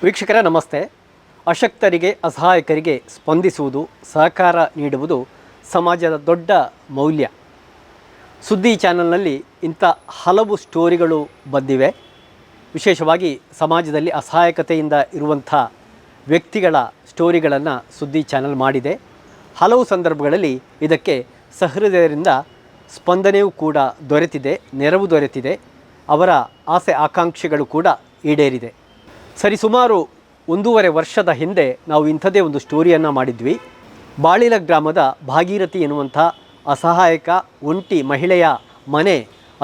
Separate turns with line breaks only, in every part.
ವೀಕ್ಷಕರೇ ನಮಸ್ತೆ. ಅಶಕ್ತರಿಗೆ ಅಸಹಾಯಕರಿಗೆ ಸ್ಪಂದಿಸುವುದು, ಸಹಕಾರ ನೀಡುವುದು ಸಮಾಜದ ದೊಡ್ಡ ಮೌಲ್ಯ. ಸುದ್ದಿ ಚಾನಲ್ನಲ್ಲಿ ಇಂಥ ಹಲವು ಸ್ಟೋರಿಗಳು ಬಂದಿವೆ. ವಿಶೇಷವಾಗಿ ಸಮಾಜದಲ್ಲಿ ಅಸಹಾಯಕತೆಯಿಂದ ಇರುವಂಥ ವ್ಯಕ್ತಿಗಳ ಸ್ಟೋರಿಗಳನ್ನು ಸುದ್ದಿ ಚಾನಲ್ ಮಾಡಿದೆ. ಹಲವು ಸಂದರ್ಭಗಳಲ್ಲಿ ಇದಕ್ಕೆ ಸಹೃದಯರಿಂದ ಸ್ಪಂದನೆಯೂ ಕೂಡ ದೊರೆತಿದೆ, ನೆರವು ದೊರೆತಿದೆ. ಅವರ ಆಸೆ ಆಕಾಂಕ್ಷೆಗಳು ಕೂಡ ಈಡೇರಿದೆ. ಸರಿಸುಮಾರು 1.5 ವರ್ಷದ ಹಿಂದೆ ನಾವು ಇಂಥದ್ದೇ ಒಂದು ಸ್ಟೋರಿಯನ್ನು ಮಾಡಿದ್ವಿ. ಬಾಳಿಲ ಗ್ರಾಮದ ಭಾಗೀರಥಿ ಎನ್ನುವಂಥ ಅಸಹಾಯಕ ಒಂಟಿ ಮಹಿಳೆಯ ಮನೆ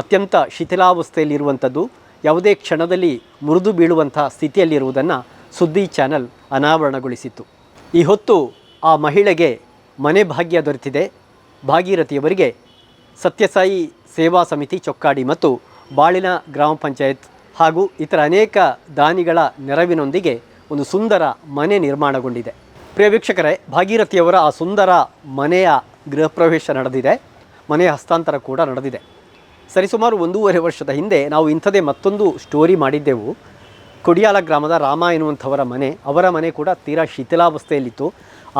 ಅತ್ಯಂತ ಶಿಥಿಲಾವಸ್ಥೆಯಲ್ಲಿರುವಂಥದ್ದು, ಯಾವುದೇ ಕ್ಷಣದಲ್ಲಿ ಮುರಿದು ಬೀಳುವಂಥ ಸ್ಥಿತಿಯಲ್ಲಿರುವುದನ್ನು ಸುದ್ದಿ ಚಾನಲ್ ಅನಾವರಣಗೊಳಿಸಿತ್ತು. ಈ ಹೊತ್ತು ಆ ಮಹಿಳೆಗೆ ಮನೆ ಭಾಗ್ಯ ದೊರೆತಿದೆ. ಭಾಗೀರಥಿಯವರಿಗೆ ಸತ್ಯಸಾಯಿ ಸೇವಾ ಸಮಿತಿ ಚೊಕ್ಕಾಡಿ ಮತ್ತು ಬಾಳಿನ ಗ್ರಾಮ ಪಂಚಾಯತ್ ಹಾಗೂ ಇತರ ಅನೇಕ ದಾನಿಗಳ ನೆರವಿನೊಂದಿಗೆ ಒಂದು ಸುಂದರ ಮನೆ ನಿರ್ಮಾಣಗೊಂಡಿದೆ. ಪ್ರಿಯ ವೀಕ್ಷಕರೇ, ಭಾಗೀರಥಿಯವರ ಆ ಸುಂದರ ಮನೆಯ ಗೃಹ ಪ್ರವೇಶ ನಡೆದಿದೆ, ಮನೆಯ ಹಸ್ತಾಂತರ ಕೂಡ ನಡೆದಿದೆ. ಸರಿಸುಮಾರು 1.5 ವರ್ಷದ ಹಿಂದೆ ನಾವು ಇಂಥದೇ ಮತ್ತೊಂದು ಸ್ಟೋರಿ ಮಾಡಿದ್ದೆವು. ಕೊಡಿಯಾಲ ಗ್ರಾಮದ ರಾಮ ಎನ್ನುವಂಥವರ ಮನೆ, ಅವರ ಮನೆ ಕೂಡ ತೀರಾ ಶಿಥಿಲಾವಸ್ಥೆಯಲ್ಲಿತ್ತು.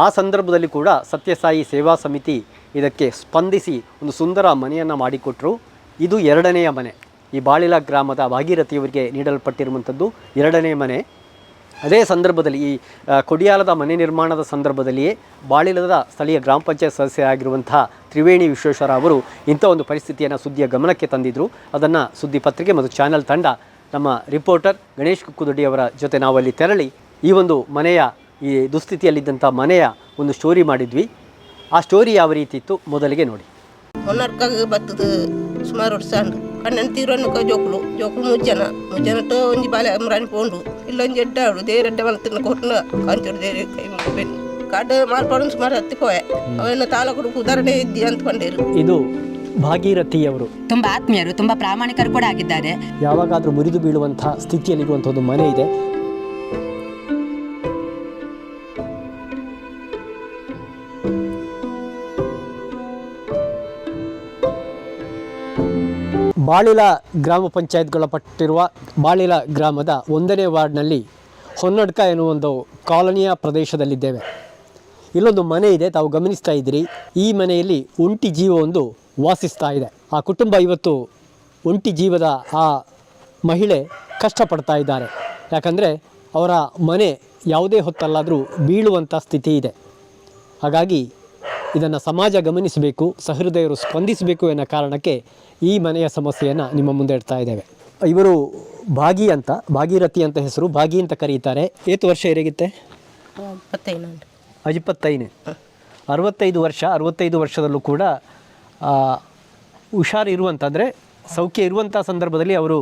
ಆ ಸಂದರ್ಭದಲ್ಲಿ ಕೂಡ ಸತ್ಯಸಾಯಿ ಸೇವಾ ಸಮಿತಿ ಇದಕ್ಕೆ ಸ್ಪಂದಿಸಿ ಒಂದು ಸುಂದರ ಮನೆಯನ್ನು ಮಾಡಿಕೊಟ್ರು. ಇದು 2ನೆಯ ಮನೆ. ಈ ಬಾಳಿಲ ಗ್ರಾಮದ ಭಾಗೀರಥಿಯವರಿಗೆ ನೀಡಲ್ಪಟ್ಟಿರುವಂಥದ್ದು 2ನೇ ಮನೆ. ಅದೇ ಸಂದರ್ಭದಲ್ಲಿ ಈ ಕೊಡಿಯಾಲದ ಮನೆ ನಿರ್ಮಾಣದ ಸಂದರ್ಭದಲ್ಲಿಯೇ ಬಾಳಿಲದ ಸ್ಥಳೀಯ ಗ್ರಾಮ ಪಂಚಾಯತ್ ಸದಸ್ಯರಾಗಿರುವಂಥ ತ್ರಿವೇಣಿ ವಿಶ್ವೇಶ್ವರ ಅವರು ಇಂಥ ಒಂದು ಪರಿಸ್ಥಿತಿಯನ್ನು ಸುದ್ದಿಯ ಗಮನಕ್ಕೆ ತಂದಿದ್ದರು. ಅದನ್ನು ಸುದ್ದಿ ಪತ್ರಿಕೆ ಮತ್ತು ಚಾನಲ್ ತಂಡ ನಮ್ಮ ರಿಪೋರ್ಟರ್ ಗಣೇಶ್ ಕುಕ್ಕುದೊಡ್ಡಿಯವರ ಜೊತೆ ನಾವಲ್ಲಿ ತೆರಳಿ ಈ ಒಂದು ಮನೆಯ ಈ ದುಸ್ಥಿತಿಯಲ್ಲಿದ್ದಂಥ ಮನೆಯ ಒಂದು ಸ್ಟೋರಿ ಮಾಡಿದ್ವಿ. ಆ ಸ್ಟೋರಿ ಯಾವ ರೀತಿ ಇತ್ತು ಮೊದಲಿಗೆ ನೋಡಿ.
ಬರ್ತದೆ ಸುಮಾರು ವರ್ಷ ಕಣ್ಣನ್ ತೀರನ್ನು ಜೋಕುಲು ಮುಜ್ಜನಟ್ಟು ಒಂಜಿ ಬಾಲೆ ಅಮ್ರಾಣಿ ಪೋಂಡು ಇಲ್ಲೊಂಜಿ ಎಡ್ಡಾಡು ದೇರೆಡ್ಡೆ ಮಲ್ತಿನ ಕೊಟ್ಟನ ಕಾಂಚೂರು ದೇರಿ ಕೈ ಬೆನ್ನು ಕಾಡು ಮಾಲ್ಪಾಡು ಸುಮಾರು ಹತ್ತಿಪೋಯೆ ಅವನ್ನ ತಾಲೂಕು ಉದಾಹರಣೆ ಇದ್ದಿ ಅಂತ ಕೊಂಡೇರು.
ಇದು ಭಾಗೀರಥಿಯವರು
ತುಂಬಾ ಆತ್ಮೀಯರು, ತುಂಬಾ ಪ್ರಾಮಾಣಿಕರು ಕೂಡ ಆಗಿದ್ದಾರೆ.
ಯಾವಾಗಾದರೂ ಮುರಿದು ಬೀಳುವಂಥ ಸ್ಥಿತಿಯಲ್ಲಿರುವಂಥ ಒಂದು ಮನೆ ಇದೆ. ಬಾಳಿಲ ಗ್ರಾಮ ಪಂಚಾಯತ್ಗೊಳಪಟ್ಟಿರುವ ಬಾಳಿಲ ಗ್ರಾಮದ 1ನೇ ವಾರ್ಡ್ನಲ್ಲಿ ಹೊನ್ನಡ್ಕ ಎನ್ನುವ ಒಂದು ಕಾಲೋನಿಯ ಪ್ರದೇಶದಲ್ಲಿದ್ದೇವೆ. ಇಲ್ಲೊಂದು ಮನೆ ಇದೆ, ತಾವು ಗಮನಿಸ್ತಾ ಇದ್ದೀರಿ. ಈ ಮನೆಯಲ್ಲಿ ಒಂಟಿ ಜೀವವೊಂದು ವಾಸಿಸ್ತಾ ಇದೆ. ಆ ಕುಟುಂಬ ಇವತ್ತು ಒಂಟಿ ಜೀವದ ಆ ಮಹಿಳೆ ಕಷ್ಟಪಡ್ತಾ ಇದ್ದಾರೆ. ಯಾಕಂದರೆ ಅವರ ಮನೆ ಯಾವುದೇ ಹೊತ್ತಲ್ಲಾದರೂ ಬೀಳುವಂಥ ಸ್ಥಿತಿ ಇದೆ. ಹಾಗಾಗಿ ಇದನ್ನು ಸಮಾಜ ಗಮನಿಸಬೇಕು, ಸಹೃದಯರು ಸ್ಪಂದಿಸಬೇಕು ಎನ್ನೋ ಕಾರಣಕ್ಕೆ ಈ ಮನೆಯ ಸಮಸ್ಯೆಯನ್ನು ನಿಮ್ಮ ಮುಂದೆ ಇಡ್ತಾ ಇದ್ದೇವೆ. ಇವರು ಭಾಗೀರಥಿ ಅಂತ ಹೆಸರು, ಭಾಗಿ ಅಂತ ಕರೀತಾರೆ. ಏತು ವರ್ಷ ಇರಗಿತ್ತೆ? 25. 65 ವರ್ಷದಲ್ಲೂ ಕೂಡ ಹುಷಾರು ಇರುವಂತಂದರೆ ಸೌಖ್ಯ ಇರುವಂಥ ಸಂದರ್ಭದಲ್ಲಿ ಅವರು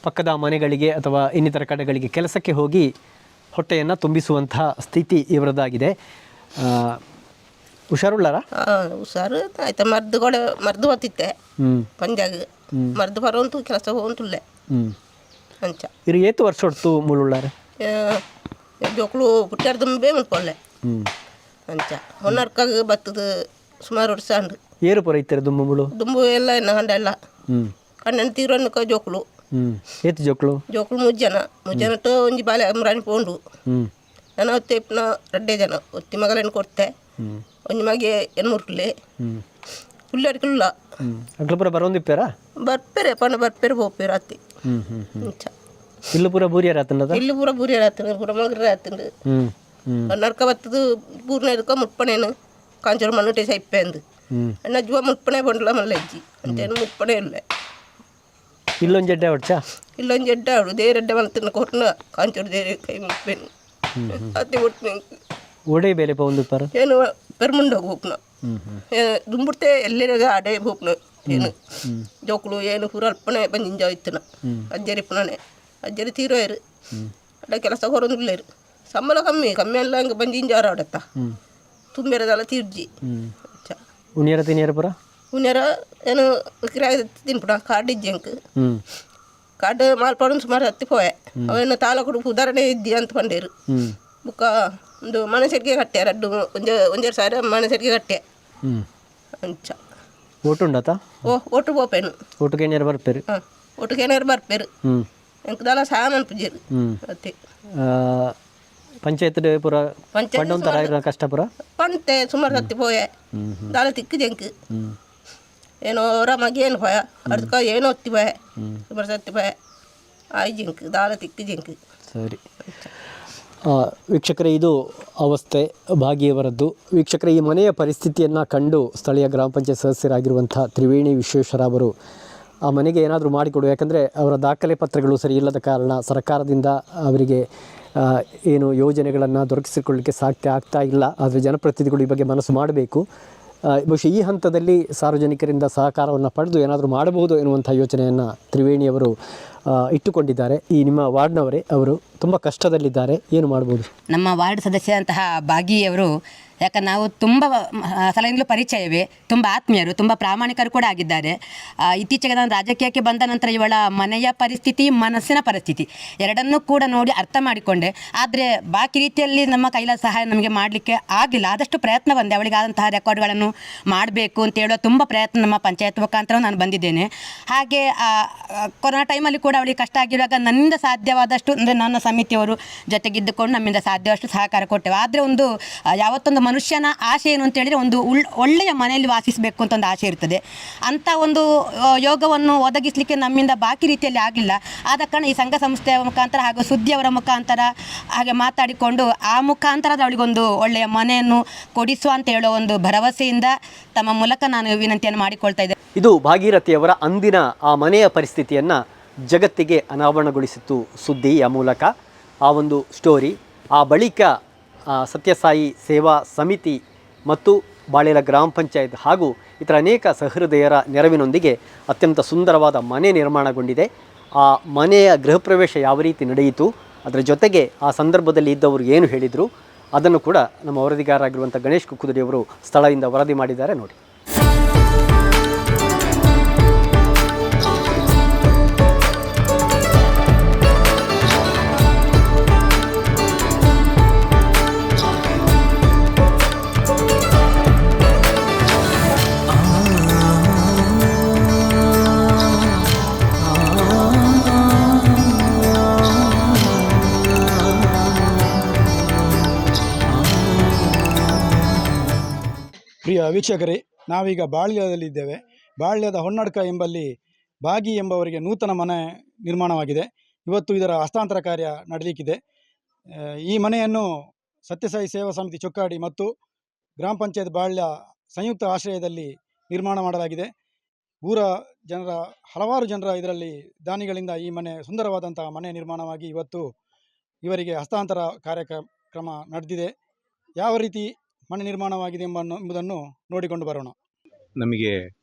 ಪಕ್ಕದ ಮನೆಗಳಿಗೆ ಅಥವಾ ಇನ್ನಿತರ ಕಡೆಗಳಿಗೆ ಕೆಲಸಕ್ಕೆ ಹೋಗಿ ಹೊಟ್ಟೆಯನ್ನು ತುಂಬಿಸುವಂಥ ಸ್ಥಿತಿ ಇವರದ್ದಾಗಿದೆ. ಹುಷಾರುಳ್ಳಾರ?
ಹುಷಾರು ಆಯ್ತಾ. ಮರ್ದು ಹೊತ್ತಿತ್ತೆ ಪಂಜಾಗ ಮರ್ದು ಬರೋಂತು ಕೆಲಸ ಹೋಗಂತುಲ್ಲೆ ಅಂಚ
ಇರು. ಏತು ವರ್ಷ ಹೊಡ್ತು ಮುಳುಳ್ಳಾರ
ಜೋಕ್ಳು ಪುಟ್ಟಾರ ದುಂಬೆ ಮುನ್ಕೊಳ್ಳೆ ಅಂಚ ಹೊನ್ನರ್ಕಾಗ ಬತ್ತದ ಸುಮಾರು ವರ್ಷ ಅಂಡು
ಏರು ಪುರ ಇತ್ತಾರೆ ದುಂಬು
ಎಲ್ಲ ಎನ್ನ ಹಂಡ ಎಲ್ಲ ಕಣ್ಣನ ತೀರನ್ನು ಜೋಕ್ಳು
ಏತು ಜೋಕ್ಳು ಮುಜ್ಜನಟ್ಟು ಒಂಜಿ ಬಾಲೆ ಅಮ್ರಾಣಿ ಪೋಂಡು ನಾನು ಹೊತ್ತೆ ಇಪ್ಪನ 2 ಜನ ಒತ್ತಿ ಮಗಲೇನು ಕೊಡ್ತೆ ಒಂಜಿ ಮಗೆ ಎನ್ಮೂರ್ಲೆ ಪುಲ್ಲರಿಕುಲ್ಲ ಪುರ ಬರೋಂದಿಪ್ಪೇರಾ
ಬರ್ಪೇರೆ ಪಣ ಬರ್ಪೇರೆ ಹೋಗ್ಪೇರ ಅತ್ತಿ
ಇಲ್ಲು ಪೂರ ಬೂರಿಯರ್ ಆತಂಡ
ಇಲ್ಲು ಪೂರ ಬೂರಿಯರ್ ಆತಂಡ ಪೂರ ಮಗರ ಆತಂಡು ನರ್ಕ ಬತ್ತದು ಪೂರ್ಣ ಇದಕ್ಕ ಮುಟ್ಪಣೇನು ಕಾಂಚೂರು ಮಣ್ಣುಟೆ ಸೈಪ್ಪೆ ಅಂದು ಅಣ್ಣ ಜುವ ಮುಟ್ಪಣೆ ಬಂಡ್ಲ ಮಲ್ಲ ಅಜ್ಜಿ ಅಂತೇನು ಮುಟ್ಪಣೆ ಇಲ್ಲ.
ಇಲ್ಲೊಂದು ಜಡ್ಡೆ ಹೊಡ್ಚಾ
ಇಲ್ಲೊಂದು ಜಡ್ಡ ಅವಳು ದೇರೆಡ್ಡೆ ಮಲ್ತಿನ ಕೊಟ್ಟನ ಕಾಂಚೂರು ದೇರಿ ಕೈ ಮುಟ್ಪೇನು ಅತ್ತಿ ಒಟ್ಟು
ಓಡೇ ಬೇರೆ ಒಂದು ಪರ
ಏನು ಪೆರ್ಮುಂಡ ಹೋಗ್ನ ದುಂಬುಡ್ತೆ ಎಲ್ಲರಿಗ ಅಡೇ ಹೋಗ್ನ ಏನು ಜೋಕ್ಳು ಏನು ಪೂರ ಅಲ್ಪನೆ ಬಂಜಿಂಜ ಇತ್ತನ ಅಜ್ಜರಿ ಪುನನೆ ಅಜ್ಜರಿ ತೀರೋಯರು ಅಡ ಕೆಲಸ ಹೊರೊಂದಿಲ್ಲೇರು ಸಂಬಳ ಕಮ್ಮಿ ಎಲ್ಲ ಹಂಗೆ ಬಂಜಿಂಜಾರ ಆಡತ್ತ ತುಂಬೇರದಲ್ಲ ತೀರ್ಜಿ
ಉಣ್ಯರ ಪುರ
ಉಣ್ಯರ ಏನು ಕಿರಾಯ ತಿನ್ಪುಡ ಕಾರ್ಡ್ ಇಜ್ಜಿ ಅಂಕ್ ಕಾರ್ಡ್ ಮಾಲ್ಪಾಡು ಸುಮಾರು ಹತ್ತಿಪೋಯೆ ಅವೇನು ತಾಲೂಕು ಉದಾಹರಣೆ ಇದ್ದಿ ಅಂತ ಕೊಂಡೇರು ಬುಕ್ಕ ಒಂದು ಮನಸೆಟ್ಗೆ ಕಟ್ಟೆ 1.5 ಸಾವಿರ ಮನಸೆಟ್ಗೆ ಕಟ್ಟೆ ಅಂಚ
ಓಟು ಉಂಡತ
ಓಟು ಬೋಪೇನು
ಓಟುಗೆ ಬರ್ಪೇರು
ಒಟ್ಟಿಗೆ ಬರ್ಪೇರು ಎಂಕ್ ದಾಲ ಸಾಮಾನು ಪುಜೀರು
ಹ್ಞೂ
ಅತ್ತೆ
ಪಂಚಾಯತ್ ಪೂರ
ಪಂಚಾಯತ್
ಪಂಡೊಂಥರ ಕಷ್ಟ ಪೂರ
ಪಂತೆ ಸುಮಾರು ಸತ್ತಿ ಪೋಯೆ ದಾಲ ತಿಕ್ಕು ಜಂಕ್ ಏನೋ ಅವರ ಮಗೇನು ಹೋಯ ಅದಕ್ಕೆ ಏನೋ ಹೊತ್ತಿ ಹೋಯ ಸುಮಾರು ಸತ್ತಿ ಹೋಯ ಆಯ್ ಜಿಂಕ್ ದಾಲ ತಿಕ್ಕು ಜಿಂಕ್.
ಸರಿ ವೀಕ್ಷಕರೇ, ಇದು ಅವಸ್ಥೆ ಭಾಗಿಯವರದ್ದು. ವೀಕ್ಷಕರೇ, ಈ ಮನೆಯ ಪರಿಸ್ಥಿತಿಯನ್ನು ಕಂಡು ಸ್ಥಳೀಯ ಗ್ರಾಮ ಪಂಚಾಯತ್ ಸದಸ್ಯರಾಗಿರುವಂಥ ತ್ರಿವೇಣಿ ವಿಶ್ವೇಶ್ವರ ಅವರು ಆ ಮನೆಗೆ ಏನಾದರೂ ಮಾಡಿಕೊಡು, ಯಾಕಂದರೆ ಅವರ ದಾಖಲೆ ಪತ್ರಗಳು ಸರಿ ಇಲ್ಲದ ಕಾರಣ ಸರ್ಕಾರದಿಂದ ಅವರಿಗೆ ಏನು ಯೋಜನೆಗಳನ್ನು ದೊರಕಿಸಿಕೊಳ್ಳಲಿಕ್ಕೆ ಸಾಧ್ಯ ಆಗ್ತಾ ಇಲ್ಲ. ಆದರೆ ಜನಪ್ರತಿನಿಧಿಗಳು ಈ ಬಗ್ಗೆ ಮನಸ್ಸು ಮಾಡಬೇಕು. ಬಹುಶಃ ಈ ಹಂತದಲ್ಲಿ ಸಾರ್ವಜನಿಕರಿಂದ ಸಹಕಾರವನ್ನು ಪಡೆದು ಏನಾದರೂ ಮಾಡಬಹುದು ಎನ್ನುವಂಥ ಯೋಚನೆಯನ್ನು ತ್ರಿವೇಣಿಯವರು ಇಟ್ಟುಕೊಂಡಿದ್ದಾರೆ. ಈ ನಿಮ್ಮ ವಾರ್ಡ್ನವರೇ, ಅವರು ತುಂಬ ಕಷ್ಟದಲ್ಲಿದ್ದಾರೆ, ಏನು ಮಾಡ್ಬೋದು?
ನಮ್ಮ ವಾರ್ಡ್ ಸದಸ್ಯರಂತಹ ಭಾಗಿಯವರು, ಯಾಕಂದ್ರೆ ನಾವು ತುಂಬ ಸಲದಿಂದಲೂ ಪರಿಚಯವೇ, ತುಂಬ ಆತ್ಮೀಯರು, ತುಂಬ ಪ್ರಾಮಾಣಿಕರು ಕೂಡ ಆಗಿದ್ದಾರೆ. ಇತ್ತೀಚೆಗೆ ನಾನು ರಾಜಕೀಯಕ್ಕೆ ಬಂದ ನಂತರ ಇವಳ ಮನೆಯ ಪರಿಸ್ಥಿತಿ, ಮನಸ್ಸಿನ ಪರಿಸ್ಥಿತಿ ಎರಡನ್ನೂ ಕೂಡ ನೋಡಿ ಅರ್ಥ ಮಾಡಿಕೊಂಡೆ. ಆದರೆ ಬಾಕಿ ರೀತಿಯಲ್ಲಿ ನಮ್ಮ ಕೈಲಾದ ಸಹಾಯ ನಮಗೆ ಮಾಡಲಿಕ್ಕೆ ಆಗಲಿಲ್ಲ. ಆದಷ್ಟು ಪ್ರಯತ್ನ ಬಂದೆ, ಅವಳಿಗಾದಂತಹ ರೆಕಾರ್ಡ್ಗಳನ್ನು ಮಾಡಬೇಕು ಅಂತ ಹೇಳೋ ತುಂಬ ಪ್ರಯತ್ನ ನಮ್ಮ ಪಂಚಾಯತ್ ಮುಖಾಂತರ ನಾನು ಬಂದಿದ್ದೇನೆ. ಹಾಗೆ ಕೊರೋನಾ ಟೈಮಲ್ಲಿ ಕೂಡ ಅವಳಿಗೆ ಕಷ್ಟ ಆಗಿರುವಾಗ ನನ್ನಿಂದ ಸಾಧ್ಯವಾದಷ್ಟು, ಅಂದರೆ ನನ್ನ ಸಮಿತಿಯವರು ಜೊತೆಗಿದ್ದುಕೊಂಡು ನಮ್ಮಿಂದ ಸಾಧ್ಯವಷ್ಟು ಸಹಕಾರ ಕೊಟ್ಟೆವು. ಆದರೆ ಒಂದು ಯಾವತ್ತೊಂದು ಮನುಷ್ಯನ ಆಸೆ ಏನು ಅಂತ ಹೇಳಿದರೆ ಒಂದು ಒಳ್ಳೆಯ ಮನೆಯಲ್ಲಿ ವಾಸಿಸಬೇಕು ಅಂತ ಒಂದು ಆಸೆ ಇರ್ತದೆ. ಅಂಥ ಒಂದು ಯೋಗವನ್ನು ಒದಗಿಸಲಿಕ್ಕೆ ನಮ್ಮಿಂದ ಬಾಕಿ ರೀತಿಯಲ್ಲಿ ಆಗಲಿಲ್ಲ. ಆದ ಕಾರಣ ಈ ಸಂಘ ಸಂಸ್ಥೆಯ ಮುಖಾಂತರ ಹಾಗೂ ಸುದ್ದಿಯವರ ಮುಖಾಂತರ ಹಾಗೆ ಮಾತಾಡಿಕೊಂಡು ಆ ಮುಖಾಂತರದ ಅವಳಿಗೊಂದು ಒಳ್ಳೆಯ ಮನೆಯನ್ನು ಕೊಡಿಸುವ ಅಂತ ಹೇಳೋ ಒಂದು ಭರವಸೆಯಿಂದ ತಮ್ಮ ಮೂಲಕ ನಾನು ವಿನಂತಿಯನ್ನು ಮಾಡಿಕೊಳ್ತಾ ಇದ್ದೆ.
ಇದು ಭಾಗೀರಥಿಯವರ ಅಂದಿನ ಆ ಮನೆಯ ಪರಿಸ್ಥಿತಿಯನ್ನು ಜಗತ್ತಿಗೆ ಅನಾವರಣಗೊಳಿಸಿತ್ತು ಸುದ್ದಿಯ ಮೂಲಕ. ಆ ಒಂದು ಸ್ಟೋರಿ, ಆ ಬಳಿಕ ಸತ್ಯಸಾಯಿ ಸೇವಾ ಸಮಿತಿ ಮತ್ತು ಬಾಳೆಲ ಗ್ರಾಮ ಪಂಚಾಯತ್ ಹಾಗೂ ಇತರ ಅನೇಕ ಸಹೃದಯರ ನೆರವಿನೊಂದಿಗೆ ಅತ್ಯಂತ ಸುಂದರವಾದ ಮನೆ ನಿರ್ಮಾಣಗೊಂಡಿದೆ. ಆ ಮನೆಯ ಗೃಹ ಪ್ರವೇಶ ಯಾವ ರೀತಿ ನಡೆಯಿತು, ಅದರ ಜೊತೆಗೆ ಆ ಸಂದರ್ಭದಲ್ಲಿ ಇದ್ದವರು ಏನು ಹೇಳಿದರು, ಅದನ್ನು ಕೂಡ ನಮ್ಮ ವರದಿಗಾರರಾಗಿರುವಂಥ ಗಣೇಶ್ ಕುಕ್ಕುದಡಿಯವರು ಸ್ಥಳದಿಂದ ವರದಿ ಮಾಡಿದ್ದಾರೆ. ನೋಡಿ.
ಪ್ರಿಯ ವೀಕ್ಷಕರೇ, ನಾವೀಗ ಬಾಳ್ಯದಲ್ಲಿದ್ದೇವೆ. ಬಾಳ್ಯದ ಹೊನ್ನಡ್ಕ ಎಂಬಲ್ಲಿ ಭಾಗಿ ಎಂಬವರಿಗೆ ನೂತನ ಮನೆ ನಿರ್ಮಾಣವಾಗಿದೆ. ಇವತ್ತು ಇದರ ಹಸ್ತಾಂತರ ಕಾರ್ಯ ನಡೆಯಲಿಕ್ಕಿದೆ. ಈ ಮನೆಯನ್ನು ಸತ್ಯಸಾಯಿ ಸೇವಾ ಸಮಿತಿ ಚೊಕ್ಕಾಡಿ ಮತ್ತು ಗ್ರಾಮ ಪಂಚಾಯತ್ ಬಾಳ್ಯ ಸಂಯುಕ್ತ ಆಶ್ರಯದಲ್ಲಿ ನಿರ್ಮಾಣ ಮಾಡಲಾಗಿದೆ. ಊರ ಜನರ, ಹಲವಾರು ಜನರ ಇದರಲ್ಲಿ ದಾನಿಗಳಿಂದ ಈ ಮನೆ ಸುಂದರವಾದಂತಹ ಮನೆ ನಿರ್ಮಾಣವಾಗಿ ಇವತ್ತು ಇವರಿಗೆ ಹಸ್ತಾಂತರ ಕಾರ್ಯಕ್ರಮ ನಡೆದಿದೆ. ಯಾವ ರೀತಿ ಮನೆ ನಿರ್ಮಾಣವಾಗಿದೆ ಎಂಬುದನ್ನು ನೋಡಿಕೊಂಡು ಬರೋಣ.
ನಮಗೆ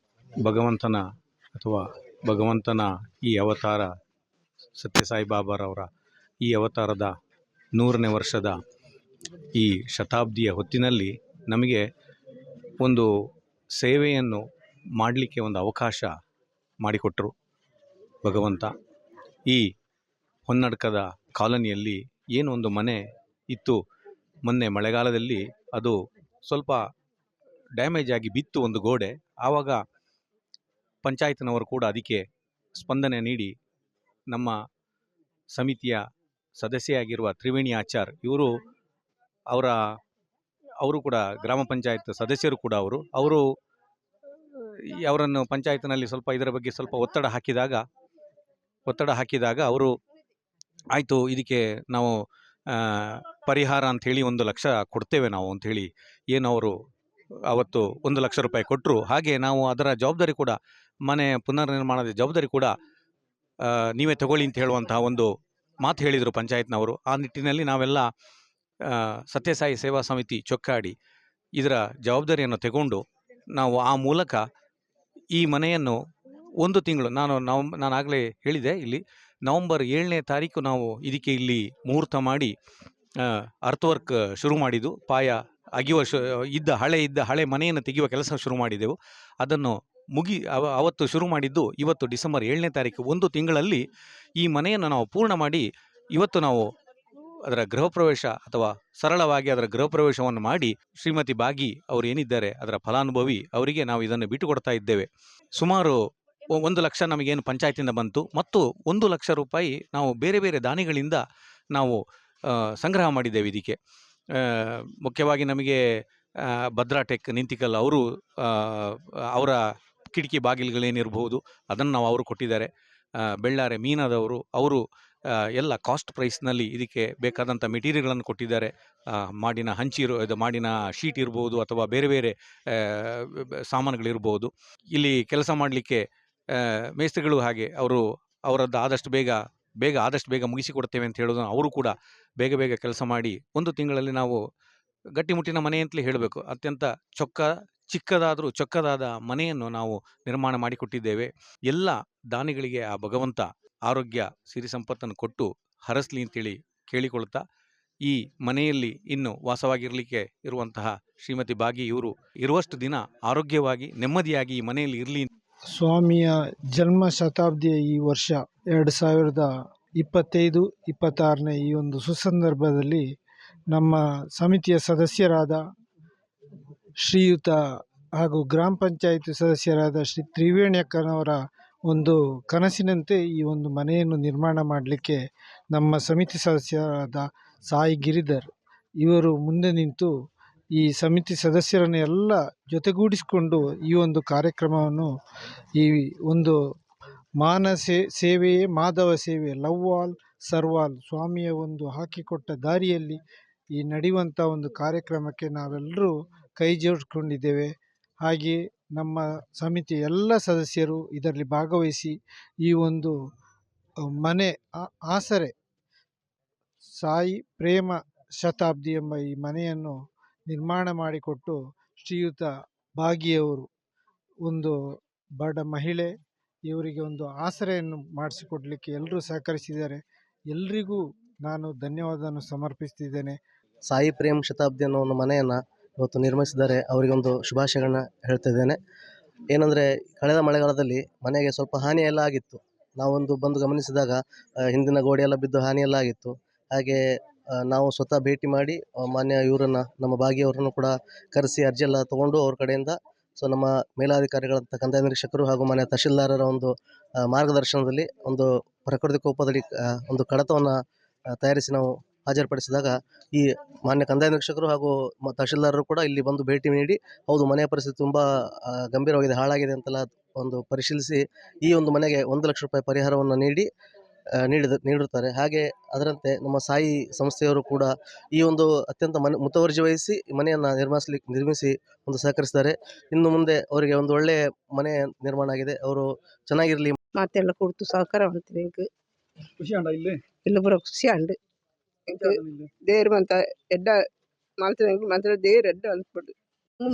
ಭಗವಂತನ ಈ ಅವತಾರ, ಸತ್ಯಸಾಯಿ ಬಾಬಾರವರ ಈ ಅವತಾರದ 100ನೇ ವರ್ಷದ ಈ ಶತಾಬ್ದಿಯ ಹೊತ್ತಿನಲ್ಲಿ ನಮಗೆ ಒಂದು ಸೇವೆಯನ್ನು ಮಾಡಲಿಕ್ಕೆ ಒಂದು ಅವಕಾಶ ಮಾಡಿಕೊಟ್ಟರು ಭಗವಂತ. ಈ ಹೊನ್ನಡ್ಕದ ಕಾಲೋನಿಯಲ್ಲಿ ಏನು ಒಂದು ಮನೆ ಇತ್ತು, ಮೊನ್ನೆ ಮಳೆಗಾಲದಲ್ಲಿ ಅದು ಸ್ವಲ್ಪ ಡ್ಯಾಮೇಜ್ ಆಗಿ ಬಿತ್ತು ಒಂದು ಗೋಡೆ. ಆವಾಗ ಪಂಚಾಯತ್ನವರು ಕೂಡ ಅದಕ್ಕೆ ಸ್ಪಂದನೆ ನೀಡಿ ನಮ್ಮ ಸಮಿತಿಯ ಸದಸ್ಯೆಯಾಗಿರುವ ತ್ರಿವೇಣಿ ಆಚಾರ್ ಅವರು ಕೂಡ ಗ್ರಾಮ ಪಂಚಾಯತ್ ಸದಸ್ಯರು ಕೂಡ ಅವರನ್ನು ಪಂಚಾಯತ್ನಲ್ಲಿ ಸ್ವಲ್ಪ ಇದರ ಬಗ್ಗೆ ಸ್ವಲ್ಪ ಒತ್ತಡ ಹಾಕಿದಾಗ ಅವರು ಆಯಿತು, ಇದಕ್ಕೆ ನಾವು ಪರಿಹಾರ ಅಂಥೇಳಿ 1 ಲಕ್ಷ ಕೊಡ್ತೇವೆ ನಾವು ಅಂಥೇಳಿ ಏನು ಅವರು ಅವತ್ತು 1 ಲಕ್ಷ ರೂಪಾಯಿ ಕೊಟ್ಟರು. ಹಾಗೆ ನಾವು ಅದರ ಜವಾಬ್ದಾರಿ ಕೂಡ, ಮನೆ ಪುನರ್ ನಿರ್ಮಾಣದ ಜವಾಬ್ದಾರಿ ಕೂಡ ನೀವೇ ತಗೊಳ್ಳಿ ಅಂತ ಹೇಳುವಂತಹ ಒಂದು ಮಾತು ಹೇಳಿದರು ಪಂಚಾಯತ್ನವರು. ಆ ನಿಟ್ಟಿನಲ್ಲಿ ನಾವೆಲ್ಲ ಸತ್ಯಸಾಯಿ ಸೇವಾ ಸಮಿತಿ ಚೊಕ್ಕಾಡಿ ಇದರ ಜವಾಬ್ದಾರಿಯನ್ನು ತಗೊಂಡು ನಾವು ಆ ಮೂಲಕ ಈ ಮನೆಯನ್ನು 1 ತಿಂಗಳು, ನಾನು ಆಗಲೇ ಹೇಳಿದೆ, ಇಲ್ಲಿ ನವಂಬರ್ 7ನೇ ತಾರೀಕು ನಾವು ಇದಕ್ಕೆ ಇಲ್ಲಿ ಮುಹೂರ್ತ ಮಾಡಿ ಅರ್ಥವರ್ಕ್ ಶುರು ಮಾಡಿದ್ದು. ಪಾಯ ಅಗಿಯುವ ಹಳೆ ಮನೆಯನ್ನು ತೆಗೆಯುವ ಕೆಲಸ ಶುರು ಮಾಡಿದೆವು. ಅದನ್ನು ಅವತ್ತು ಶುರು ಮಾಡಿದ್ದು ಇವತ್ತು ಡಿಸೆಂಬರ್ 7ನೇ ತಾರೀಕು. 1 ತಿಂಗಳಲ್ಲಿ ಈ ಮನೆಯನ್ನು ನಾವು ಪೂರ್ಣ ಮಾಡಿ ಇವತ್ತು ನಾವು ಅದರ ಗೃಹ ಪ್ರವೇಶ, ಅಥವಾ ಸರಳವಾಗಿ ಅದರ ಗೃಹ ಪ್ರವೇಶವನ್ನು ಮಾಡಿ ಶ್ರೀಮತಿ ಭಾಗಿ ಅವರು ಏನಿದ್ದಾರೆ ಅದರ ಫಲಾನುಭವಿ ಅವರಿಗೆ ನಾವು ಇದನ್ನು ಬಿಟ್ಟುಕೊಡ್ತಾ ಇದ್ದೇವೆ. ಸುಮಾರು 1 ಲಕ್ಷ ನಮಗೇನು ಪಂಚಾಯತಿಂದ ಬಂತು ಮತ್ತು 1 ಲಕ್ಷ ರೂಪಾಯಿ ನಾವು ಬೇರೆ ಬೇರೆ ದಾನಿಗಳಿಂದ ನಾವು ಸಂಗ್ರಹ ಮಾಡಿದ್ದೇವೆ ಇದಕ್ಕೆ. ಮುಖ್ಯವಾಗಿ ನಮಗೆ ಭದ್ರಾ ಟೆಕ್ ನಿಂತಿಕಲ್ ಅವರು ಅವರ ಕಿಟಕಿ ಬಾಗಿಲುಗಳೇನಿರ್ಬೋದು ಅದನ್ನು ನಾವು ಅವರು ಕೊಟ್ಟಿದ್ದಾರೆ. ಬೆಳ್ಳಾರೆ ಮೀನಾದವರು ಅವರು ಎಲ್ಲ ಕಾಸ್ಟ್ ಪ್ರೈಸ್ನಲ್ಲಿ ಇದಕ್ಕೆ ಬೇಕಾದಂಥ ಮೆಟೀರಿಯಲ್ಗಳನ್ನು ಕೊಟ್ಟಿದ್ದಾರೆ. ಮಾಡಿನ ಇದು ಮಾಡಿನ ಶೀಟ್ ಇರ್ಬೋದು ಅಥವಾ ಬೇರೆ ಬೇರೆ ಸಾಮಾನುಗಳಿರ್ಬೋದು. ಇಲ್ಲಿ ಕೆಲಸ ಮಾಡಲಿಕ್ಕೆ ಮೇಸ್ತ್ರಿಗಳು ಹಾಗೆ ಅವರದ್ದು ಆದಷ್ಟು ಬೇಗ ಮುಗಿಸಿಕೊಡ್ತೇವೆ ಅಂತ ಹೇಳೋದು. ಅವರು ಕೂಡ ಬೇಗ ಕೆಲಸ ಮಾಡಿ 1 ತಿಂಗಳಲ್ಲಿ ನಾವು ಗಟ್ಟಿಮುಟ್ಟಿನ ಮನೆ ಅಂತಲೇ ಹೇಳಬೇಕು, ಅತ್ಯಂತ ಚಿಕ್ಕದಾದರೂ ಚೊಕ್ಕದಾದ ಮನೆಯನ್ನು ನಾವು ನಿರ್ಮಾಣ ಮಾಡಿಕೊಟ್ಟಿದ್ದೇವೆ. ಎಲ್ಲ ದಾನಿಗಳಿಗೆ ಆ ಭಗವಂತ ಆರೋಗ್ಯ ಸಿರಿ ಸಂಪತ್ತನ್ನು ಕೊಟ್ಟು ಹರಸ್ಲಿ ಅಂತೇಳಿ ಕೇಳಿಕೊಳ್ತಾ, ಈ ಮನೆಯಲ್ಲಿ ಇನ್ನು ವಾಸವಾಗಿರಲಿಕ್ಕೆ ಇರುವಂತಹ ಶ್ರೀಮತಿ ಭಾಗಿ ಇವರು ಇರುವಷ್ಟು ದಿನ ಆರೋಗ್ಯವಾಗಿ ನೆಮ್ಮದಿಯಾಗಿ ಈ ಮನೆಯಲ್ಲಿ ಇರಲಿ.
ಸ್ವಾಮಿಯ ಜನ್ಮ ಶತಾಬ್ದಿಯ ಈ ವರ್ಷ 2025-26ನೇ ಈ ಒಂದು ಸುಸಂದರ್ಭದಲ್ಲಿ ನಮ್ಮ ಸಮಿತಿಯ ಸದಸ್ಯರಾದ ಶ್ರೀಯುತ ಹಾಗೂ ಗ್ರಾಮ ಪಂಚಾಯಿತಿ ಸದಸ್ಯರಾದ ಶ್ರೀ ತ್ರಿವೇಣಿಯಕ್ಕನವರ ಒಂದು ಕನಸಿನಂತೆ ಈ ಒಂದು ಮನೆಯನ್ನು ನಿರ್ಮಾಣ ಮಾಡಲಿಕ್ಕೆ ನಮ್ಮ ಸಮಿತಿ ಸದಸ್ಯರಾದ ಸಾಯಿ ಗಿರಿಧರ್ ಇವರು ಮುಂದೆ ನಿಂತು ಈ ಸಮಿತಿ ಸದಸ್ಯರನ್ನು ಎಲ್ಲ ಜೊತೆಗೂಡಿಸಿಕೊಂಡು ಈ ಒಂದು ಕಾರ್ಯಕ್ರಮವನ್ನು, ಈ ಒಂದು ಸೇವೆಯೇ ಮಾಧವ ಸೇವೆ, ಲವ್ ಆಲ್ ಸರ್ವ್ ಆಲ್ ಸ್ವಾಮಿಯ ಒಂದು ಹಾಕಿಕೊಟ್ಟ ದಾರಿಯಲ್ಲಿ ಈ ನಡೆಯುವಂಥ ಒಂದು ಕಾರ್ಯಕ್ರಮಕ್ಕೆ ನಾವೆಲ್ಲರೂ ಕೈ ಜೋಡಿಸ್ಕೊಂಡಿದ್ದೇವೆ. ಹಾಗೆ ನಮ್ಮ ಸಮಿತಿ ಎಲ್ಲ ಸದಸ್ಯರು ಇದರಲ್ಲಿ ಭಾಗವಹಿಸಿ ಈ ಒಂದು ಮನೆ ಆಸರೆ ಸಾಯಿ ಪ್ರೇಮ ಶತಾಬ್ದಿ ಎಂಬ ಈ ಮನೆಯನ್ನು ನಿರ್ಮಾಣ ಮಾಡಿಕೊಟ್ಟು ಶ್ರೀಯುತ ಭಾಗಿಯವರು ಒಂದು ಬಡ ಮಹಿಳೆ, ಇವರಿಗೆ ಒಂದು ಆಸರೆಯನ್ನು ಮಾಡಿಸಿಕೊಡ್ಲಿಕ್ಕೆ ಎಲ್ಲರೂ ಸಹಕರಿಸಿದ್ದಾರೆ. ಎಲ್ರಿಗೂ ನಾನು ಧನ್ಯವಾದವನ್ನು ಸಮರ್ಪಿಸ್ತಿದ್ದೇನೆ.
ಸಾಯಿ ಪ್ರೇಮ್ ಶತಾಬ್ದಿ ಅನ್ನೋ ಒಂದು ಮನೆಯನ್ನು ಇವತ್ತು ನಿರ್ಮಿಸಿದ್ದಾರೆ. ಅವರಿಗೆ ಒಂದು ಶುಭಾಶಯಗಳನ್ನ ಹೇಳ್ತಿದ್ದೇನೆ. ಏನಂದರೆ, ಕಳೆದ ಮಳೆಗಾಲದಲ್ಲಿ ಮನೆಗೆ ಸ್ವಲ್ಪ ಹಾನಿಯೆಲ್ಲ ಆಗಿತ್ತು. ನಾವೊಂದು ಬಂದು ಗಮನಿಸಿದಾಗ ಹಿಂದಿನ ಗೋಡೆಯೆಲ್ಲ ಬಿದ್ದು ಹಾನಿಯೆಲ್ಲ ಆಗಿತ್ತು. ಹಾಗೆ ನಾವು ಸ್ವತಃ ಭೇಟಿ ಮಾಡಿ ಮಾನ್ಯ ಇವರನ್ನು, ನಮ್ಮ ಭಾಗಿಯವರನ್ನು ಕೂಡ ಕರೆಸಿ ಅರ್ಜಿಯೆಲ್ಲ ತೊಗೊಂಡು ಅವ್ರ ಕಡೆಯಿಂದ ನಮ್ಮ ಮೇಲಾಧಿಕಾರಿಗಳಂಥ ಕಂದಾಯ ನಿರೀಕ್ಷಕರು ಹಾಗೂ ಮಾನ್ಯ ತಹಶೀಲ್ದಾರರ ಒಂದು ಮಾರ್ಗದರ್ಶನದಲ್ಲಿ ಒಂದು ಪ್ರಕೃತಿ ಕೋಪದಡಿ ಒಂದು ಕಡತವನ್ನು ತಯಾರಿಸಿ ನಾವು ಹಾಜರುಪಡಿಸಿದಾಗ ಈ ಮಾನ್ಯ ಕಂದಾಯ ನಿರೀಕ್ಷಕರು ಹಾಗೂ ತಹಶೀಲ್ದಾರರು ಕೂಡ ಇಲ್ಲಿ ಬಂದು ಭೇಟಿ ನೀಡಿ, ಹೌದು ಮನೆಯ ಪರಿಸ್ಥಿತಿ ತುಂಬ ಗಂಭೀರವಾಗಿದೆ, ಹಾಳಾಗಿದೆ ಅಂತೆಲ್ಲ ಒಂದು ಪರಿಶೀಲಿಸಿ ಈ ಒಂದು ಮನೆಗೆ 1 ಲಕ್ಷ ರೂಪಾಯಿ ಪರಿಹಾರವನ್ನು ನೀಡುತ್ತಾರೆ. ಹಾಗೆ ಅದರಂತೆ ನಮ್ಮ ಸಾಯಿ ಸಂಸ್ಥೆಯವರು ಕೂಡ ಈ ಒಂದು ಅತ್ಯಂತ ಮುತುವರ್ಜಿ ವಹಿಸಿ ಮನೆಯನ್ನು ನಿರ್ಮಿಸಿ ಒಂದು ಸಹಕರಿಸಿದ್ದಾರೆ. ಇನ್ನು ಮುಂದೆ ಅವರಿಗೆ ಒಂದು ಒಳ್ಳೆಯ ಮನೆ ನಿರ್ಮಾಣ ಆಗಿದೆ. ಅವರು ಚೆನ್ನಾಗಿರಲಿ.
ಮಾತೆಲ್ಲ ಕೊಡ್ತು ಸಹಕಾರ ಮಾಡ್ತೀನಿ.
ಖುಷಿ ಅಂಡ ಇಲ್ಲಿ
ಇಲ್ಲ ಬರೋ ಖುಷಿ ಅಂಡು ದೇರ್ ಮಂತ ಎಡ್ಡ ಮಾಡ್ತೀನಿ ಮಾತ್ರ ದೇರ್ ಎಡ್ಡ ಅನ್ಸ್ಬಿಟ್ಟು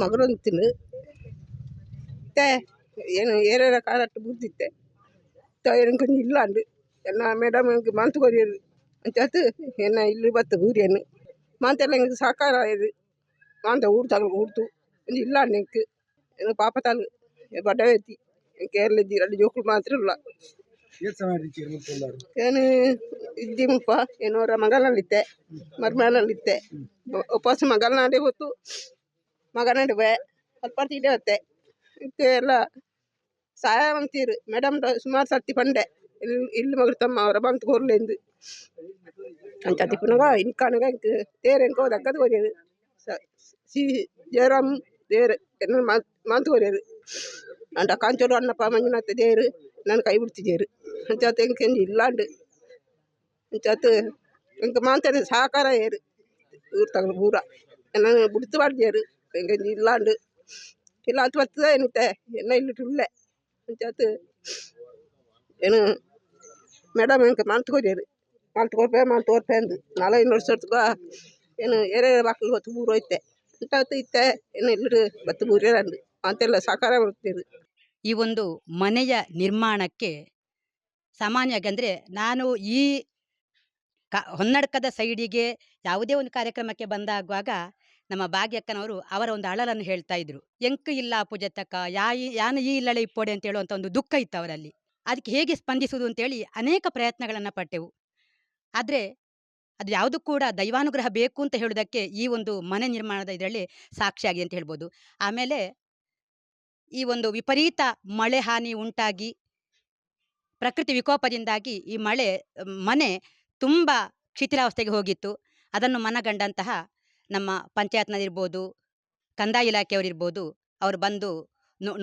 ಮಗರು ಅಂತೀನಿ ಏನು ಏನೇನ ಕಾಲಟ್ಟು ಬುದ್ದಿತ್ತೆ ಏನು ಕೊಂಚ ಇಲ್ಲ ಅಂಡು ಎನ್ನ ಮೇಡಮ್ எனக்கு மாந்து கொரியது அஞ்சாத்து என்ன இல்லை பத்து கூரியன்னு மாந்தெல்லாம் எங்களுக்கு சாக்கார ஆயுது மாந்த ஊடுத்தாங்க ஊடுத்து கொஞ்சம் ಇಲ್ಲ எனக்கு எனக்கு ಪಾಪತಾಲು ಬಡವೇತಿ ಕೇರಳ ಇದ್ದಿ 2 ಜೋಕುಳು ಮಾತ್ರ ಇಲ್ಲ. ಏನು ಇದ್ದೀಮಪ್ಪ ಏನೋರ ಮಗನಲ್ಲಿದ್ದೆ, ಮರ್ಮೇನಲ್ಲಿದ್ದೆ, ಉಪವಾಸ ಮಗನಾಡೆ ಹೊತ್ತು ಮಗನಾಡುವೆ ಸ್ವಲ್ಪ ತೀಡೆ ಹೊತ್ತೆ ಎಲ್ಲ ಸಹಾಯ ಅಂತೀರು ಮೇಡಮ್ ಸುಮಾರು ಸರ್ತಿ ಪಂಡೆ ಇಲ್ಲಿ ಮಗಳು ತಮ್ಮ ಅವರ ಬಂತು ಕೊರ್ಲೆಂದು ಅಂಚತಿ ಪುನಗ ಇನ್ಕಾನಗ ತೇರೆಂಕೋ ದಕ್ಕದು ಕೊರಿಯರು ಸಿ ಜಯರಾಮ್ ದೇರು ಎನ್ನ ಮಾತು ಕೊರಿಯರು ಅಂಡ ಕಾಂಚೋಡು ಅಣ್ಣಪ್ಪ ಮಂಜುನಾಥ ದೇರು ನಾನು ಕೈ ಬಿಡ್ತಿದ್ದೇರು ಅಂಚಾತ ಎಂಗೆ ಕೆಂಜಿ ಇಲ್ಲಾಂಡು ಅಂಚಾತ ಎಂಗೆ ಮಾತಾಡ ಸಹಕಾರ ಏರು ಊರು ತಗಲು ಪೂರ ನಾನು ಬಿಡ್ತು ಮಾಡ್ದೇರು ಎಂಗೆ ಇಲ್ಲಾಂಡು ಇಲ್ಲ ಅದು ಬರ್ತದ ಏನಿತ್ತೆ ಎನ್ನ ಇಲ್ಲಿಟ್ಟುಳ್ಳೆ ಅಂಚಾತ ಏನು ಮೇಡಮ್ ಎಂಗೆ ಮಾತು ಕೊರಿಯರು ಮಾತು ಕೊರ್ಪೆ ಅಂದು 4 ವರ್ಷಕ್ಕ ಏನು ಏರೇ ಬಾಕಲು ಹೊತ್ತು ಊರು ಹೋಯ್ತೆ ಅಂತ ಇತ್ತೆ ಏನು ಇಲ್ಲರು ಬತ್ತು ಊರೇರಂಡು ಅಂತೆಲ್ಲ ಸಾಕಾರ ಮಾಡ್ತೀರಿ.
ಈ ಒಂದು ಮನೆಯ ನಿರ್ಮಾಣಕ್ಕೆ ಸಾಮಾನ್ಯವಾಗಿ ಅಂದರೆ ನಾನು ಈ ಹೊನ್ನಡ್ಕದ ಸೈಡಿಗೆ ಯಾವುದೇ ಒಂದು ಕಾರ್ಯಕ್ರಮಕ್ಕೆ ಬಂದಾಗುವಾಗ ನಮ್ಮ ಭಾಗ್ಯಕ್ಕನವರು ಅವರ ಒಂದು ಅಳಲನ್ನು ಹೇಳ್ತಾ ಇದ್ರು. ಎಂಕು ಇಲ್ಲ ಪೂಜತ್ತಕ್ಕ ಯಾನು ಈ ಇಲ್ಲಳೆ ಇಪ್ಪೋಡೆ ಅಂತ ಹೇಳುವಂಥ ಒಂದು ದುಃಖ ಇತ್ತು ಅವರಲ್ಲಿ. ಅದಕ್ಕೆ ಹೇಗೆ ಸ್ಪಂದಿಸುವುದು ಅಂತೇಳಿ ಅನೇಕ ಪ್ರಯತ್ನಗಳನ್ನು ಪಟ್ಟೆವು. ಆದರೆ ಅದು ಯಾವುದು ಕೂಡ ದೈವಾನುಗ್ರಹ ಬೇಕು ಅಂತ ಹೇಳೋದಕ್ಕೆ ಈ ಒಂದು ಮನೆ ನಿರ್ಮಾಣದ ಇದರಲ್ಲಿ ಸಾಕ್ಷಿಯಾಗಿ ಅಂತ ಹೇಳ್ಬೋದು. ಆಮೇಲೆ ಈ ಒಂದು ವಿಪರೀತ ಮಳೆ ಹಾನಿ ಉಂಟಾಗಿ ಪ್ರಕೃತಿ ವಿಕೋಪದಿಂದಾಗಿ ಈ ಮನೆ ತುಂಬ ಶಿಥಿಲಾವಸ್ಥೆಗೆ ಹೋಗಿತ್ತು. ಅದನ್ನು ಮನಗಂಡಂತಹ ನಮ್ಮ ಪಂಚಾಯತ್ನಲ್ಲಿರ್ಬೋದು, ಕಂದಾಯ ಇಲಾಖೆಯವರಿರ್ಬೋದು, ಅವರು ಬಂದು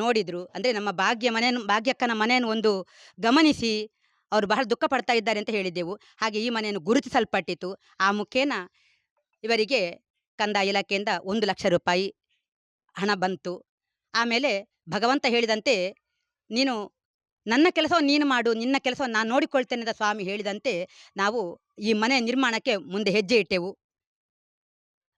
ನೋಡಿದರು. ಅಂದರೆ ನಮ್ಮ ಭಾಗ್ಯಕ್ಕನ ಮನೆಯನ್ನು ಒಂದು ಗಮನಿಸಿ ಅವರು ಬಹಳ ದುಃಖ ಪಡ್ತಾ ಇದ್ದಾರೆ ಅಂತ ಹೇಳಿದ್ದೆವು. ಹಾಗೆ ಈ ಮನೆಯನ್ನು ಗುರುತಿಸಲ್ಪಟ್ಟಿತು. ಆ ಮುಖೇನ ಇವರಿಗೆ ಕಂದಾಯ ಇಲಾಖೆಯಿಂದ 1,00,000 ರೂಪಾಯಿ ಹಣ ಬಂತು. ಆಮೇಲೆ ಭಗವಂತ ಹೇಳಿದಂತೆ, ನೀನು ನನ್ನ ಕೆಲಸವನ್ನು ನೀನು ಮಾಡು, ನಿನ್ನ ಕೆಲಸವನ್ನು ನಾನು ನೋಡಿಕೊಳ್ತೇನೆ ಅಂತ ಸ್ವಾಮಿ ಹೇಳಿದಂತೆ ನಾವು ಈ ಮನೆ ನಿರ್ಮಾಣಕ್ಕೆ ಮುಂದೆ ಹೆಜ್ಜೆ ಇಟ್ಟೆವು.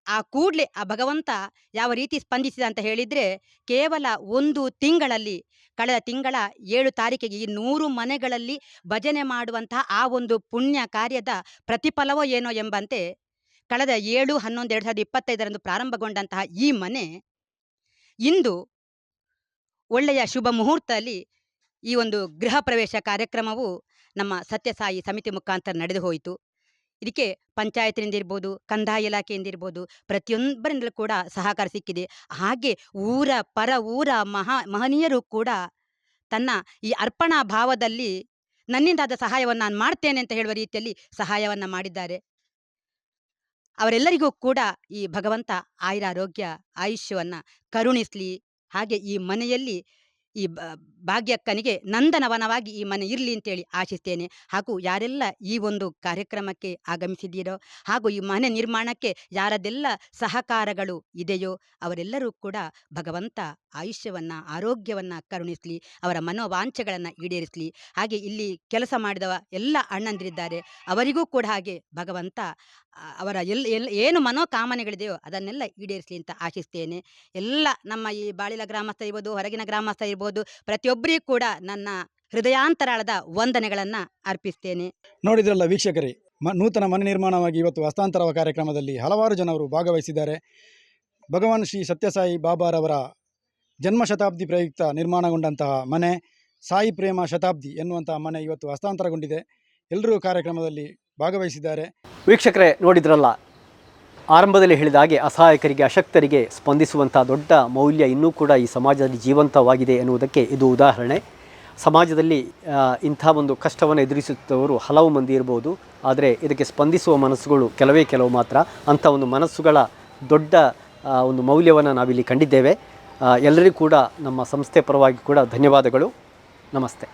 ಆ ಕೂಡಲೇ ಆ ಭಗವಂತ ಯಾವ ರೀತಿ ಸ್ಪಂದಿಸಿದ ಅಂತ ಹೇಳಿದರೆ, ಕೇವಲ 1 ತಿಂಗಳಲ್ಲಿ, ಕಳೆದ ತಿಂಗಳ 7 ತಾರೀಕಿಗೆ ಈ 100 ಮನೆಗಳಲ್ಲಿ ಭಜನೆ ಮಾಡುವಂತಹ ಆ ಒಂದು ಪುಣ್ಯ ಕಾರ್ಯದ ಪ್ರತಿಫಲವೋ ಏನೋ ಎಂಬಂತೆ ಕಳೆದ 7/11/2025 ಪ್ರಾರಂಭಗೊಂಡಂತಹ ಈ ಮನೆ ಇಂದು ಒಳ್ಳೆಯ ಶುಭ ಮುಹೂರ್ತದಲ್ಲಿ ಈ ಒಂದು ಗೃಹ ಪ್ರವೇಶ ಕಾರ್ಯಕ್ರಮವು ನಮ್ಮ ಸತ್ಯಸಾಯಿ ಸಮಿತಿ ಮುಖಾಂತರ ನಡೆದು ಹೋಯಿತು. ಇದಕ್ಕೆ ಪಂಚಾಯತಿನಿಂದ ಇರ್ಬೋದು, ಕಂದಾಯ ಇಲಾಖೆಯಿಂದ ಇರ್ಬೋದು, ಪ್ರತಿಯೊಬ್ಬರಿಂದಲೂ ಕೂಡ ಸಹಕಾರ ಸಿಕ್ಕಿದೆ. ಹಾಗೆ ಊರ ಮಹನೀಯರು ಕೂಡ ತನ್ನ ಈ ಅರ್ಪಣಾ ಭಾವದಲ್ಲಿ ನನ್ನಿಂದಾದ ಸಹಾಯವನ್ನು ನಾನು ಮಾಡ್ತೇನೆ ಅಂತ ಹೇಳುವ ರೀತಿಯಲ್ಲಿ ಸಹಾಯವನ್ನು ಮಾಡಿದ್ದಾರೆ. ಅವರೆಲ್ಲರಿಗೂ ಕೂಡ ಈ ಭಗವಂತ ಆಯುರಾರೋಗ್ಯ ಆಯುಷ್ಯವನ್ನು ಕರುಣಿಸಲಿ. ಹಾಗೆ ಈ ಮನೆಯಲ್ಲಿ ಈ ಭಾಗ್ಯಕ್ಕನಿಗೆ ನಂದನವನವಾಗಿ ಈ ಮನೆ ಇರಲಿ ಅಂತೇಳಿ ಆಶಿಸ್ತೇನೆ. ಹಾಗೂ ಯಾರೆಲ್ಲ ಈ ಒಂದು ಕಾರ್ಯಕ್ರಮಕ್ಕೆ ಆಗಮಿಸಿದ್ದೀರೋ, ಹಾಗೂ ಈ ಮನೆ ನಿರ್ಮಾಣಕ್ಕೆ ಯಾರದೆಲ್ಲ ಸಹಕಾರಗಳು ಇದೆಯೋ ಅವರೆಲ್ಲರೂ ಕೂಡ ಭಗವಂತ ಆಯುಷ್ಯವನ್ನು ಆರೋಗ್ಯವನ್ನು ಕರುಣಿಸಲಿ, ಅವರ ಮನೋವಾಂಛೆಗಳನ್ನು ಈಡೇರಿಸಲಿ. ಹಾಗೆ ಇಲ್ಲಿ ಕೆಲಸ ಮಾಡಿದವ ಎಲ್ಲ ಅಣ್ಣಂದಿರಿದ್ದಾರೆ, ಅವರಿಗೂ ಕೂಡ ಹಾಗೆ ಭಗವಂತ ಅವರ ಏನು ಮನೋಕಾಮನೆಗಳಿದೆಯೋ ಅದನ್ನೆಲ್ಲ ಈಡೇರಿಸಲಿ ಅಂತ ಆಶಿಸ್ತೇನೆ. ಎಲ್ಲ ನಮ್ಮ ಈ ಬಾಳಿಲ ಗ್ರಾಮಸ್ಥ ಇರ್ಬೋದು, ಹೊರಗಿನ ಗ್ರಾಮಸ್ಥ ಇರ್ಬೋದು, ಪ್ರತಿಯೊಬ್ಬರಿಗೂ ಕೂಡ ನನ್ನ ಹೃದಯಾಂತರಾಳದ ವಂದನೆಗಳನ್ನು ಅರ್ಪಿಸ್ತೇನೆ.
ನೋಡಿದ್ರಲ್ಲ ವೀಕ್ಷಕರೇ, ನೂತನ ಮನೆ ನಿರ್ಮಾಣವಾಗಿ ಇವತ್ತು ಹಸ್ತಾಂತರ ಕಾರ್ಯಕ್ರಮದಲ್ಲಿ ಹಲವಾರು ಜನರು ಭಾಗವಹಿಸಿದ್ದಾರೆ. ಭಗವಾನ್ ಶ್ರೀ ಸತ್ಯಸಾಯಿ ಬಾಬಾರವರ ಜನ್ಮ ಶತಾಬ್ದಿ ಪ್ರಯುಕ್ತ ನಿರ್ಮಾಣಗೊಂಡಂತಹ ಮನೆ ಸಾಯಿ ಪ್ರೇಮ ಶತಾಬ್ದಿ ಎನ್ನುವಂತಹ ಮನೆ ಇವತ್ತು ಹಸ್ತಾಂತರಗೊಂಡಿದೆ. ಎಲ್ಲರೂ ಕಾರ್ಯಕ್ರಮದಲ್ಲಿ ಭಾಗವಹಿಸಿದ್ದಾರೆ.
ವೀಕ್ಷಕರೇ, ನೋಡಿದ್ರಲ್ಲ, ಆರಂಭದಲ್ಲಿ ಹೇಳಿದ ಹಾಗೆ ಅಸಹಾಯಕರಿಗೆ, ಅಶಕ್ತರಿಗೆ ಸ್ಪಂದಿಸುವಂಥ ದೊಡ್ಡ ಮೌಲ್ಯ ಇನ್ನೂ ಕೂಡ ಈ ಸಮಾಜದಲ್ಲಿ ಜೀವಂತವಾಗಿದೆ ಎನ್ನುವುದಕ್ಕೆ ಇದು ಉದಾಹರಣೆ. ಸಮಾಜದಲ್ಲಿ ಇಂಥ ಒಂದು ಕಷ್ಟವನ್ನು ಎದುರಿಸುತ್ತವರು ಹಲವು ಮಂದಿ ಇರ್ಬೋದು, ಆದರೆ ಇದಕ್ಕೆ ಸ್ಪಂದಿಸುವ ಮನಸ್ಸುಗಳು ಕೆಲವು ಮಾತ್ರ. ಅಂಥ ಒಂದು ಮನಸ್ಸುಗಳ ದೊಡ್ಡ ಒಂದು ಮೌಲ್ಯವನ್ನು ನಾವಿಲ್ಲಿ ಕಂಡಿದ್ದೇವೆ. ಎಲ್ಲರಿಗೂ ಕೂಡ ನಮ್ಮ ಸಂಸ್ಥೆ ಪರವಾಗಿ ಕೂಡ ಧನ್ಯವಾದಗಳು. ನಮಸ್ತೆ.